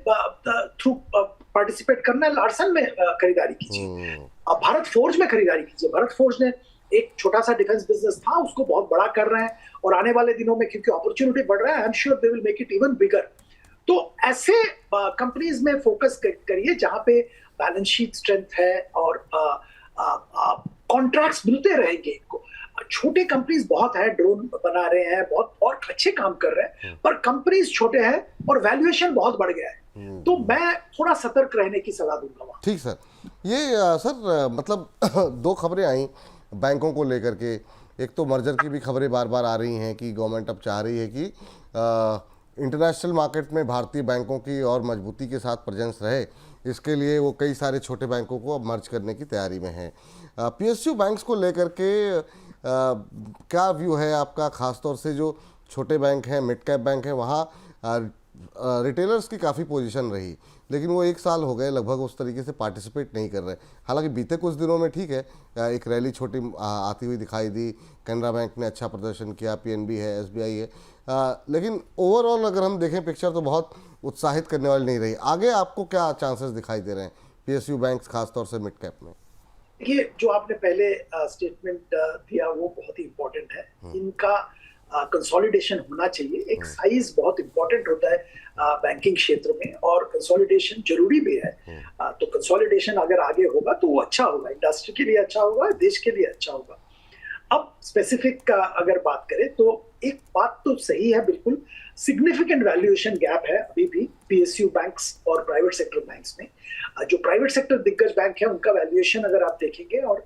थ्रू पार्टिसिपेट करना है, लार्सन में खरीदारी कीजिए, आप भारत फोर्ज में खरीदारी कीजिए। भारत फोर्ज ने एक छोटा सा डिफेंस बिजनेस था, उसको बहुत बड़ा कर रहे हैं और आने वाले दिनों में क्योंकि अपॉर्चुनिटी बढ़ रहा है, I am sure they will make it even bigger. तो ऐसे कंपनीज में फोकस करिए जहां पे बैलेंस शीट स्ट्रेंथ है और कॉन्ट्रैक्ट्स मिलते रहेंगे इनको। छोटे कंपनीज बहुत है, ड्रोन बना रहे हैं, बहुत और अच्छे काम कर रहे हैं, पर कंपनीज छोटे हैं और वैल्यूएशन बहुत बढ़ गया है। तो मैं थोड़ा सतर्क रहने की सलाह दूंगा वहां। ठीक सर, ये सर मतलब 2 खबरें आई बैंकों को लेकर के। एक तो मर्जर की भी खबरें बार बार आ रही हैं कि गवर्नमेंट अब चाह रही है कि इंटरनेशनल मार्केट में भारतीय बैंकों की और मजबूती के साथ प्रेजेंस रहे, इसके लिए वो कई सारे छोटे बैंकों को अब मर्ज करने की तैयारी में है। पीएसयू बैंक्स को लेकर के क्या व्यू है आपका, खासतौर से जो छोटे बैंक हैं, मिड कैप बैंक हैं, वहाँ रिटेलर्स की काफ़ी पोजीशन रही, लेकिन वो 1 साल हो गए लगभग उस तरीके से पार्टिसिपेट नहीं कर रहे। हालांकि बीते कुछ दिनों में ठीक है, एक रैली छोटी आती हुई दिखाई दी, कैनरा बैंक ने अच्छा प्रदर्शन किया, पीएनबी है, एसबीआई है, लेकिन ओवरऑल अगर हम देखें पिक्चर तो बहुत उत्साहित करने वाली नहीं रही। आगे आपको क्या चांसेस दिखाई दे रहे हैं पीएसयू बैंक्स खासतौर से मिड कैप में? देखिए जो आपने पहले स्टेटमेंट दिया वो बहुत ही इम्पोर्टेंट है, इनका कंसोलिडेशन होना चाहिए। एक साइज बहुत इंपॉर्टेंट होता है बैंकिंग क्षेत्र में और कंसोलिडेशन जरूरी भी है। तो कंसोलिडेशन अगर आगे होगा तो वो अच्छा होगा, इंडस्ट्री के लिए अच्छा होगा, देश के लिए अच्छा होगा। अब स्पेसिफिक का अगर बात करें तो एक बात तो सही है, बिल्कुल सिग्निफिकेंट वैल्यूएशन गैप है अभी भी पीएसयू बैंक्स और प्राइवेट सेक्टर बैंक्स में। जो प्राइवेट सेक्टर दिग्गज बैंक है उनका वैल्यूएशन अगर आप देखेंगे और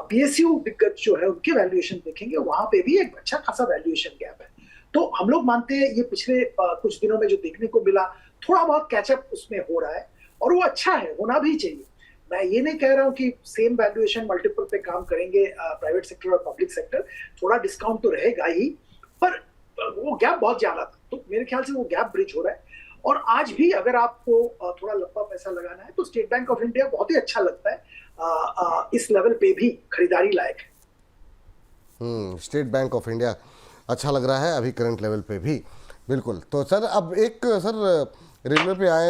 पीएसयू दिग्गज जो है उनके वैल्यूएशन देखेंगे, वहां पे भी एक अच्छा खासा वैल्यूएशन गैप है। तो हम लोग मानते हैं ये पिछले कुछ दिनों में जो देखने को मिला, थोड़ा बहुत कैचअप उसमें हो रहा है और वो अच्छा है, होना भी चाहिए। मैं ये नहीं कह रहा हूँ कि सेम वैल्यूएशन मल्टीपल पे काम करेंगे प्राइवेट सेक्टर और पब्लिक सेक्टर, थोड़ा डिस्काउंट तो रहेगा ही, पर वो गैप बहुत ज्यादा था, तो मेरे ख्याल से वो गैप ब्रिज हो रहा है। और आज भी अगर आपको थोड़ा लंबा पैसा लगाना है तो स्टेट बैंक ऑफ इंडिया बहुत ही अच्छा लगता है, इस लेवल पे भी खरीदारी लायक है। स्टेट बैंक ऑफ इंडिया अच्छा लग रहा है अभी करंट लेवल पे भी। बिल्कुल। तो सर अब एक सर रेलवे पे आए,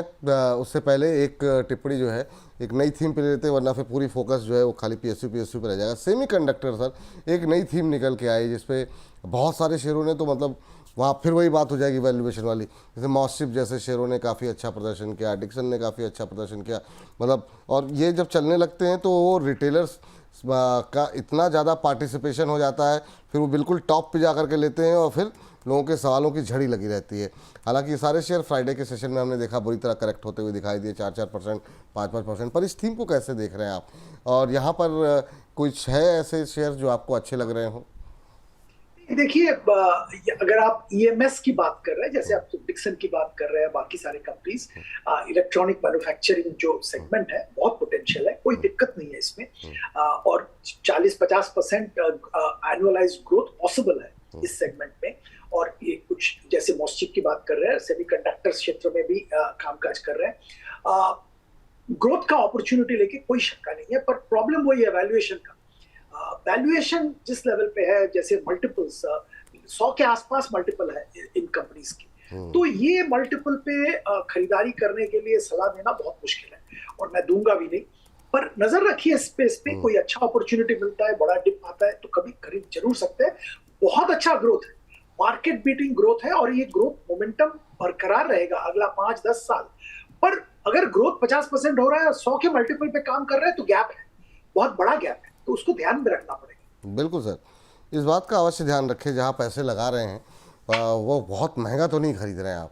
उससे पहले एक टिप्पणी जो है एक नई थीम पे लेते हैं, वरना फिर पूरी फोकस जो है वो खाली पीएसयू पे रह जाएगा। सेमीकंडक्टर सर एक नई थीम निकल के आई जिसपे बहुत सारे शेयरों ने, तो मतलब वहाँ फिर वही बात हो जाएगी वैल्यूएशन वाली। जैसे मॉसिप जैसे शेयरों ने काफ़ी अच्छा प्रदर्शन किया, डिक्सन ने काफ़ी अच्छा प्रदर्शन किया, मतलब और ये जब चलने लगते हैं तो वो रिटेलर्स का इतना ज़्यादा पार्टिसिपेशन हो जाता है, फिर वो बिल्कुल टॉप पे जा कर के लेते हैं और फिर लोगों के सवालों की झड़ी लगी रहती है। हालांकि ये सारे शेयर फ्राइडे के सेशन में हमने देखा बुरी तरह करेक्ट होते हुए दिखाई दिए, 4-4%, 5-5%। पर इस थीम को कैसे देख रहे हैं आप, और यहाँ पर कुछ है ऐसे शेयर जो आपको अच्छे लग रहे हों? देखिए, अगर आप ईएमएस की बात कर रहे हैं, जैसे आप डिक्सन की बात कर रहे हैं, बाकी सारे कंपनीज, इलेक्ट्रॉनिक मैन्युफैक्चरिंग जो सेगमेंट है बहुत पोटेंशियल है, कोई दिक्कत नहीं है इसमें। और 40-50% एनुअलाइज्ड ग्रोथ पॉसिबल है इस सेगमेंट में। और ये कुछ जैसे मॉस्चिप की बात कर रहे हैं, सेमीकंडक्टर क्षेत्र में भी कामकाज कर रहे हैं, ग्रोथ का अपॉर्चुनिटी लेके कोई शंका नहीं है। पर प्रॉब्लम वही है वैल्यूएशन का। वैल्यूएशन जिस लेवल पे है, जैसे मल्टीपल्स 100 के आसपास मल्टीपल है इन कंपनीज की, तो ये मल्टीपल पे खरीदारी करने के लिए सलाह देना बहुत मुश्किल है, और मैं दूंगा भी नहीं। पर नजर रखिए स्पेस पे, कोई अच्छा अपॉर्चुनिटी मिलता है, बड़ा डिप आता है तो कभी खरीद जरूर सकते हैं। बहुत अच्छा ग्रोथ है, मार्केट बीटिंग ग्रोथ है, और ये ग्रोथ मोमेंटम बरकरार रहेगा अगला 5-10 साल। पर अगर ग्रोथ 50% हो रहा है और 100 के मल्टीपल पे काम कर रहे हैं तो गैप है, बहुत बड़ा गैप है, तो उसको ध्यान में रखना पड़ेगा। बिल्कुल सर, इस बात का अवश्य ध्यान रखें, जहाँ पैसे लगा रहे हैं वो बहुत महंगा तो नहीं खरीद रहे हैं आप,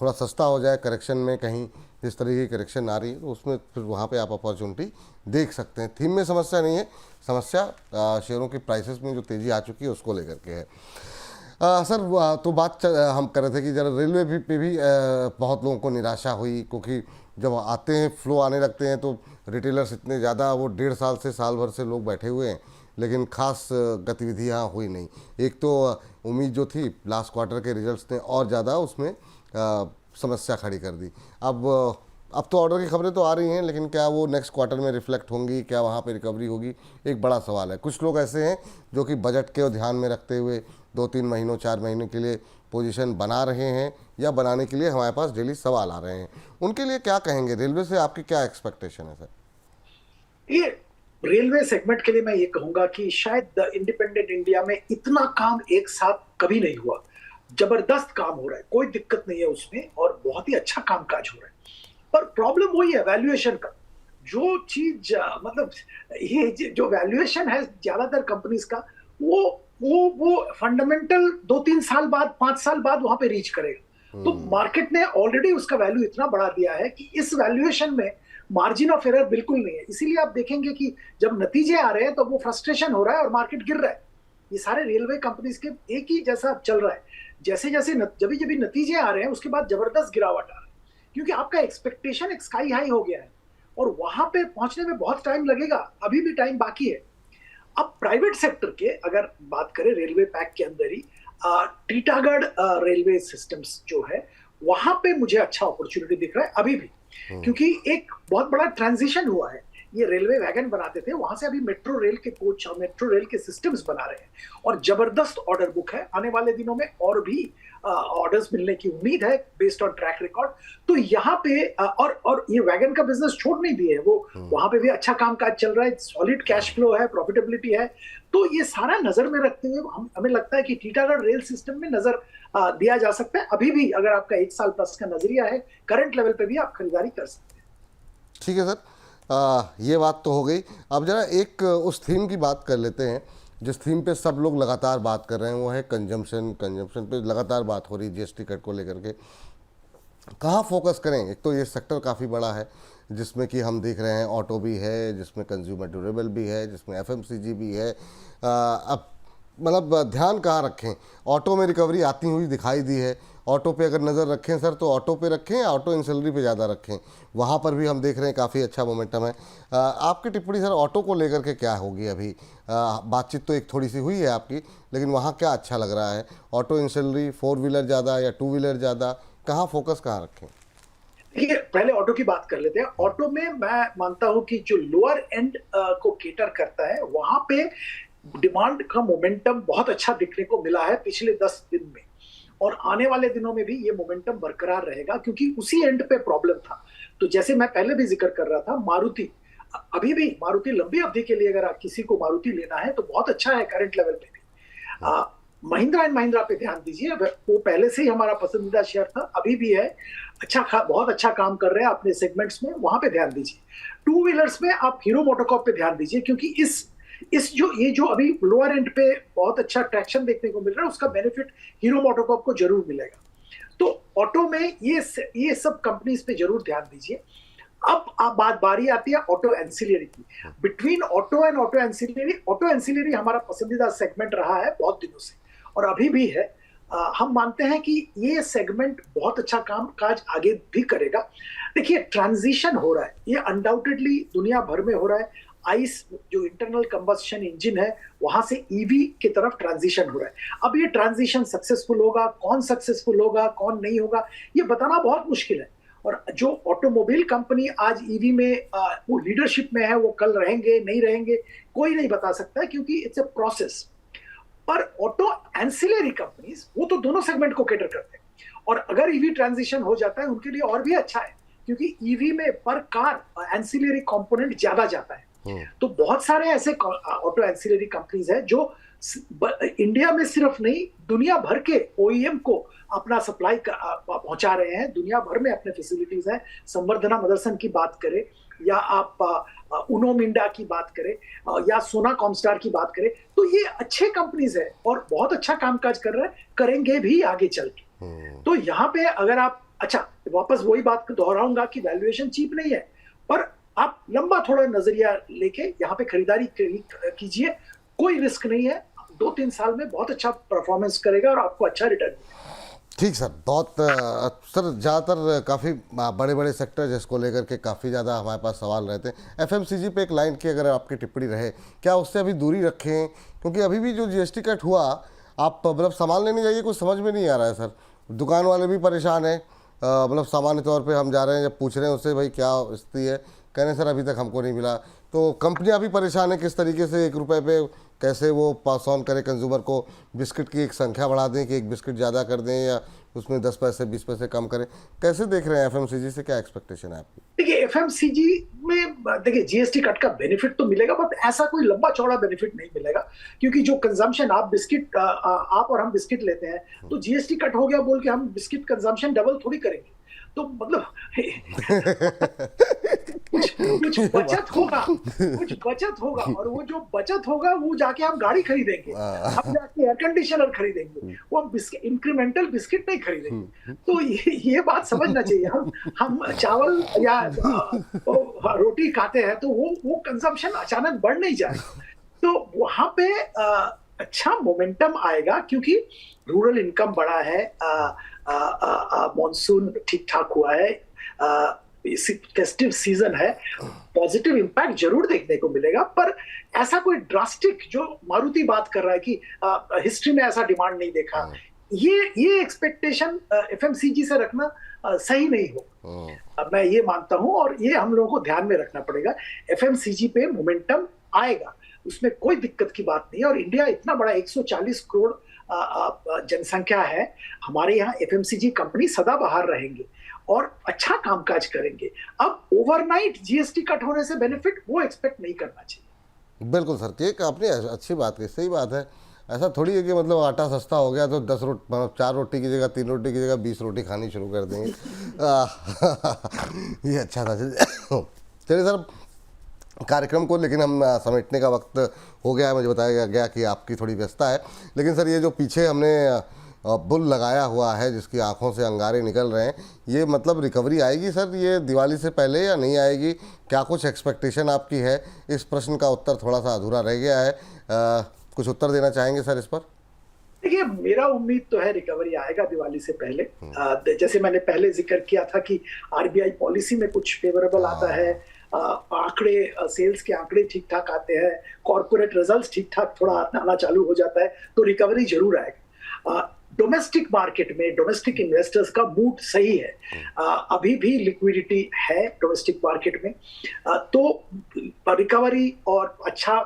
थोड़ा सस्ता हो जाए करेक्शन में, कहीं जिस तरह की करेक्शन आ रही है तो उसमें फिर वहाँ पे आप अपॉर्चुनिटी देख सकते हैं। थीम में समस्या नहीं है, समस्या शेयरों की प्राइसेस में जो तेज़ी आ चुकी है उसको लेकर के है। सर तो बात हम कर रहे थे कि जरा रेलवे भी पे भी बहुत लोगों को निराशा हुई, क्योंकि जब आते हैं फ्लो आने लगते हैं तो रिटेलर्स इतने ज़्यादा, वो 1.5 साल से साल भर से लोग बैठे हुए हैं, लेकिन खास गतिविधियाँ हुई नहीं। एक तो उम्मीद जो थी लास्ट क्वार्टर के रिजल्ट्स ने और ज़्यादा उसमें समस्या खड़ी कर दी। अब तो ऑर्डर की खबरें तो आ रही हैं, लेकिन क्या वो नेक्स्ट क्वार्टर में रिफ्लेक्ट होंगी, क्या वहाँ पे रिकवरी होगी, एक बड़ा सवाल है। कुछ लोग ऐसे हैं जो कि बजट के ध्यान में रखते हुए 2-3 महीनों 4 महीनों के लिए पोजीशन बना रहे हैं, या बनाने के लिए हमारे पास डेली सवाल आ रहे हैं। उनके लिए क्या कहेंगे? रेलवे से आपकी क्या एक्सपेक्टेशन है सर? ये रेलवे सेगमेंट के लिए मैं ये कहूंगा कि शायद द इंडिपेंडेंट इंडिया में इतना काम एक साथ कभी नहीं हुआ। जबरदस्त काम हो रहा है, कोई दिक्कत नहीं है उसमें, और बहुत ही अच्छा कामकाज हो रहा है। पर प्रॉब्लम वही है वैल्यूएशन का। जो चीज मतलब ये जो वैल्यूएशन है ज्यादातर कंपनीज का, वो फंडामेंटल 2-3 साल बाद, 5 साल बाद वहां पे रीच करेगा। तो मार्केट ने ऑलरेडी उसका वैल्यू इतना बढ़ा दिया है कि इस वैल्यूएशन में मार्जिन ऑफ एरर बिल्कुल नहीं है। इसीलिए आप देखेंगे कि जब नतीजे आ रहे हैं तो वो फ्रस्ट्रेशन हो रहा है और मार्केट गिर रहा है। ये सारे रेलवे कंपनीज के एक ही जैसा चल रहा है। जैसे जैसे जब जब नतीजे आ रहे हैं उसके बाद जबरदस्त गिरावट आ रही है, क्योंकि आपका एक्सपेक्टेशन एक स्काई हाई हो गया है, और वहां पे पहुंचने में बहुत टाइम लगेगा, अभी भी टाइम बाकी है। अब प्राइवेट सेक्टर के अगर बात करें रेलवे पैक के अंदर ही, टीटागढ़ रेलवे सिस्टम्स जो है, वहां पे मुझे अच्छा अपॉर्चुनिटी दिख रहा है अभी भी, क्योंकि एक बहुत बड़ा ट्रांजिशन हुआ है। ये रेलवे वैगन बनाते थे, वहां से अभी मेट्रो रेल के कोच और मेट्रो रेल के सिस्टम्स बना रहे हैं, और जबरदस्त ऑर्डर बुक है। आने वाले दिनों में और भी ऑर्डर्स मिलने की उम्मीद है बेस्ड ऑन ट्रैक रिकॉर्ड। तो यहाँ पे और ये वैगन का बिजनेस छोड़ नहीं दिए, वो वहां पे भी अच्छा कामकाज चल रहा है, सॉलिड कैश फ्लो है, प्रॉफिटेबिलिटी है। तो ये सारा नजर में रखते हुए हमें लगता है कि टीटागढ़ रेल सिस्टम में नजर दिया जा सकता है। अभी भी अगर आपका 1 साल प्लस का नजरिया है, करंट लेवल पे भी आप खरीदारी कर सकते हैं। ठीक है सर, ये बात तो हो गई। अब जरा एक उस थीम की बात कर लेते हैं जिस थीम पे सब लोग लगातार बात कर रहे हैं, वो है कंजम्पशन पे लगातार बात हो रही है, जीएसटी कट को लेकर के। कहाँ फोकस करें? एक तो ये सेक्टर काफ़ी बड़ा है, जिसमें कि हम देख रहे हैं ऑटो भी है, जिसमें कंज्यूमर ड्यूरेबल भी है, जिसमें एफएमसीजी भी है। अब मतलब ध्यान कहाँ रखें? ऑटो में रिकवरी आती हुई दिखाई दी है, ऑटो पे अगर नज़र रखें सर तो ऑटो पे रखें या ऑटो इंसलरी पे ज़्यादा रखें? वहाँ पर भी हम देख रहे हैं काफ़ी अच्छा मोमेंटम है। आपकी टिप्पणी सर ऑटो को लेकर के क्या होगी? अभी बातचीत तो एक थोड़ी सी हुई है आपकी, लेकिन वहाँ क्या अच्छा लग रहा है? ऑटो इंसलरी, 4 व्हीलर ज़्यादा या 2 व्हीलर ज़्यादा, कहाँ फोकस कहाँ रखें? देखिए, पहले ऑटो की बात कर लेते हैं। ऑटो में मैं मानता हूं कि जो लोअर एंड को केटर करता है, वहां पे डिमांड का मोमेंटम बहुत अच्छा दिखने को मिला है पिछले 10 दिन में, और आने वाले दिनों में भी ये मोमेंटम बरकरार रहेगा, क्योंकि उसी एंड पे प्रॉब्लम था। तो जैसे मैं पहले भी जिक्र कर रहा था, मारुति, अभी भी मारुति लंबी अवधि के लिए अगर किसी को मारुति लेना है तो बहुत अच्छा है करंट लेवल पे भी। महिंद्रा एंड महिंद्रा पे ध्यान दीजिए, वो पहले से ही हमारा पसंदीदा शेयर था, अभी भी है, बहुत अच्छा काम कर रहे हैं अपने सेगमेंट्स में, वहां पे ध्यान दीजिए। टू व्हीलर्स में आप हीरो मोटोकॉर्प पे ध्यान दीजिए, क्योंकि ये जो अभी लोअर एंड पे बहुत अच्छा ट्रैक्शन देखने को मिल रहा है, उसका बेनिफिट हीरो मोटोकॉर्प को जरूर मिलेगा। तो ऑटो में ये सब कंपनीज पे जरूर ध्यान दीजिए। अब बारी आती है ऑटो एंसिलरी की। Between auto and auto ancillary हमारा पसंदीदा सेगमेंट रहा है बहुत दिनों से, और अभी भी है। हम मानते हैं कि ये सेगमेंट बहुत अच्छा काम काज आगे भी करेगा। देखिए, ट्रांजिशन हो रहा है, ये अनडाउटेडली दुनिया भर में हो रहा है। आइस जो इंटरनल कंबस्शन इंजन है, वहां से ईवी की तरफ ट्रांजिशन हो रहा है। अब ये ट्रांजिशन सक्सेसफुल होगा, कौन सक्सेसफुल होगा, कौन नहीं होगा, ये बताना बहुत मुश्किल है। और जो ऑटोमोबाइल कंपनी आज ईवी में वो लीडरशिप में है, वो कल रहेंगे नहीं रहेंगे, कोई नहीं बता सकता, क्योंकि इट्स अ प्रोसेस। पर ऑटो एंसिलरी कंपनीज वो तो दोनों सेगमेंट को कैटर करते हैं, और अगर ईवी ट्रांजिशन हो जाता है उनके लिए और भी अच्छा है, क्योंकि ईवी में पर कार एंसिलरी कंपोनेंट ज्यादा जाता है। तो बहुत सारे ऐसे ऑटो एंसिलरी कंपनीज हैं जो इंडिया में सिर्फ नहीं, दुनिया भर के ओईएम को अपना सप्लाई पहुंचा रहे हैं। दुनिया भर में अपने फैसिलिटीज हैं। संवर्धना मदरसन की बात करें, या आप उनो मिंडा की बात करें, या सोना कॉमस्टार की बात करें, तो ये अच्छे कंपनीज हैं और बहुत अच्छा कामकाज कर रहे हैं, करेंगे भी आगे चल के। तो यहाँ पे अगर आप, अच्छा, वापस वही बात दोहराऊंगा कि वैल्यूएशन चीप नहीं है, पर आप लंबा थोड़ा नजरिया लेके यहाँ पे खरीदारी कीजिए, कोई रिस्क नहीं है। 2-3 साल में बहुत अच्छा परफॉर्मेंस करेगा और आपको अच्छा रिटर्न। ठीक सर, बहुत सर ज़्यादातर काफ़ी बड़े बड़े सेक्टर जिसको लेकर के काफ़ी ज़्यादा हमारे पास सवाल रहते हैं। एफएमसीजी पे एक लाइन की अगर आपकी टिप्पणी रहे, क्या उससे अभी दूरी रखें? क्योंकि अभी भी जो जीएसटी कट हुआ, आप मतलब सामान लेने जाइए, कुछ समझ में नहीं आ रहा है सर। दुकान वाले भी परेशान हैं, मतलब सामान्य तौर पे हम जा रहे हैं, जब पूछ रहे हैं उससे भाई क्या स्थिति है, कह रहे हैं सर अभी तक हमको नहीं मिला। तो कंपनियां भी परेशान है किस तरीके से 1 रुपये पे कैसे वो पास ऑन करें कंज्यूमर को, बिस्किट की एक संख्या बढ़ा दें कि एक बिस्किट ज़्यादा कर दें, या उसमें 10 पैसे 20 पैसे कम करें। कैसे देख रहे हैं एफएमसीजी से, क्या एक्सपेक्टेशन है आपकी? देखिए, एफएमसीजी में देखिए जीएसटी कट का बेनिफिट तो मिलेगा, बट ऐसा कोई लंबा चौड़ा बेनिफिट नहीं मिलेगा, क्योंकि जो कंजम्पशन आप और हम बिस्किट लेते हैं, तो जीएसटी कट हो गया बोल के हम बिस्किट कंजम्पशन डबल थोड़ी करेंगे। तो मतलब कुछ बचत होगा, और वो जो बचत होगा वो जाके हम गाड़ी खरीदेंगे, हम जाके एयर कंडीशनर खरीदेंगे, वो हम इंक्रीमेंटल बिस्किट नहीं खरीदेंगे। तो ये बात समझना चाहिए। हम चावल या रोटी खाते हैं तो वो कंजम्पशन अचानक बढ़ नहीं जाएगा। तो वहां पे अच्छा मोमेंटम आएगा, क्योंकि रूरल इनकम बढ़ा है, मॉनसून ठीक ठाक हुआ है, फेस्टिव सीजन है, पॉजिटिव इंपैक्ट जरूर देखने को मिलेगा। पर ऐसा कोई ड्रास्टिक, जो मारुति बात कर रहा है कि हिस्ट्री में ऐसा डिमांड नहीं देखा, ये एक्सपेक्टेशन एफएमसीजी से रखना सही नहीं हो। मैं ये मानता हूं, और ये हम लोगों को ध्यान में रखना पड़ेगा। एफएमसीजी पे मोमेंटम आएगा, उसमें कोई दिक्कत की बात नहीं है। और इंडिया इतना बड़ा 140 करोड़ जनसंख्या है, हमारे यहाँ एफएमसीजी कंपनी सदाबहार रहेंगे और अच्छा कामकाज करेंगे। अब ओवरनाइट जीएसटी कट होने से बेनिफिट वो एक्सपेक्ट नहीं करना चाहिए। बिल्कुल सर, एक आपने अच्छी बात की, सही बात है। ऐसा थोड़ी है कि मतलब आटा सस्ता हो गया तो 4 रोटी की जगह 3 रोटी की जगह 20 रोटी खानी शुरू कर देंगे। ये अच्छा था। चलिए सर, कार्यक्रम को लेकिन हम समेटने का वक्त हो गया है। मुझे बताया गया कि आपकी थोड़ी व्यस्तता है, लेकिन सर ये जो पीछे हमने बुल लगाया हुआ है जिसकी आंखों से अंगारे निकल रहे हैं, ये मतलब रिकवरी आएगी सर ये दिवाली से पहले या नहीं आएगी? क्या कुछ एक्सपेक्टेशन आपकी है? इस प्रश्न का उत्तर थोड़ा सा अधूरा रह गया है, कुछ उत्तर देना चाहेंगे सर इस पर? देखिए, मेरा उम्मीद तो है रिकवरी आएगा दिवाली से पहले। जैसे मैंने पहले जिक्र किया था कि आरबीआई पॉलिसी में कुछ फेवरेबल आता है, आंकड़े, सेल्स के आंकड़े ठीक ठाक आते हैं, कॉर्पोरेट रिजल्ट्स ठीक ठाक थोड़ा आना चालू हो जाता है, तो रिकवरी जरूर आएगा। डोमेस्टिक मार्केट में डोमेस्टिक इन्वेस्टर्स का मूड सही है। अभी भी लिक्विडिटी है डोमेस्टिक मार्केट में, तो रिकवरी और अच्छा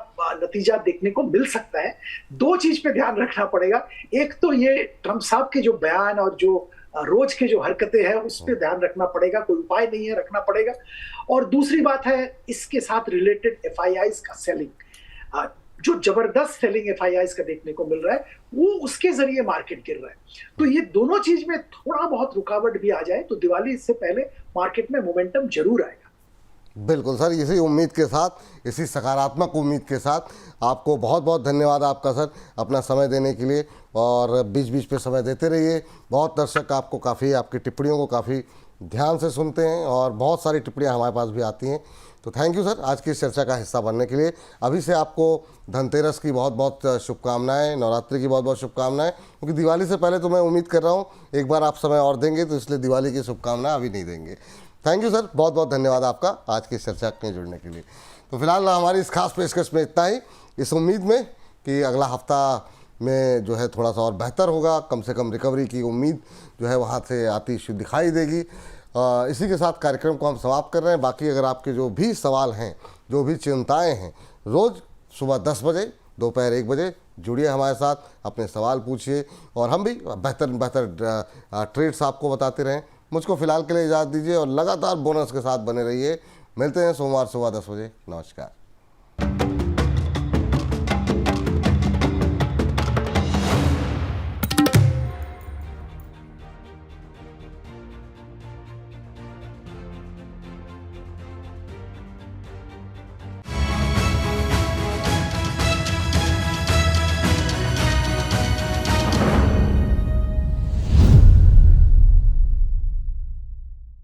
नतीजा देखने को मिल सकता है। दो चीज पे ध्यान रखना पड़ेगा, एक तो ये ट्रम्प साहब के जो बयान और जो रोज के जो हरकतें हैं उस पर ध्यान रखना पड़ेगा, कोई उपाय नहीं है, रखना पड़ेगा। और दूसरी बात है इसके साथ रिलेटेड एफआईआईज का सेलिंग, जो जबरदस्त सेलिंग एफआईआईज का देखने को मिल रहा है, वो उसके जरिए मार्केट गिर रहा है। तो ये दोनों चीज में थोड़ा बहुत रुकावट भी आ जाए तो दिवाली से पहले मार्केट में मोमेंटम जरूर आएगा। बिल्कुल सर, इसी उम्मीद के साथ, इसी सकारात्मक उम्मीद के साथ आपको बहुत बहुत धन्यवाद आपका सर, अपना समय देने के लिए, और बीच बीच पे समय देते रहिए। बहुत दर्शक आपको काफ़ी, आपकी टिप्पणियों को काफ़ी ध्यान से सुनते हैं और बहुत सारी टिप्पणियां हमारे पास भी आती हैं। तो थैंक यू सर आज की इस चर्चा का हिस्सा बनने के लिए। अभी से आपको धनतेरस की बहुत बहुत शुभकामनाएं, नवरात्रि की बहुत बहुत शुभकामनाएं, क्योंकि दिवाली से पहले तो मैं उम्मीद कर रहा हूँ एक बार आप समय और देंगे, तो इसलिए दिवाली की शुभकामनाएं अभी नहीं देंगे। थैंक यू सर, बहुत बहुत धन्यवाद आपका आज की इस चर्चा में जुड़ने के लिए। तो फिलहाल हमारी इस खास पेशकश में इतना ही, इस उम्मीद में कि अगला हफ्ता में जो है थोड़ा सा और बेहतर होगा, कम से कम रिकवरी की उम्मीद जो है वहाँ से आती दिखाई देगी। इसी के साथ कार्यक्रम को हम समाप्त कर रहे हैं। बाकी अगर आपके जो भी सवाल हैं, जो भी चिंताएं हैं, रोज़ सुबह 10 बजे, दोपहर 1 बजे जुड़िए हमारे साथ, अपने सवाल पूछिए और हम भी बेहतर ट्रेड्स आपको बताते रहें। मुझको फ़िलहाल के लिए इजाज़त दीजिए और लगातार बोनस के साथ बने रहिए। मिलते हैं सोमवार सुबह 10 बजे। नमस्कार।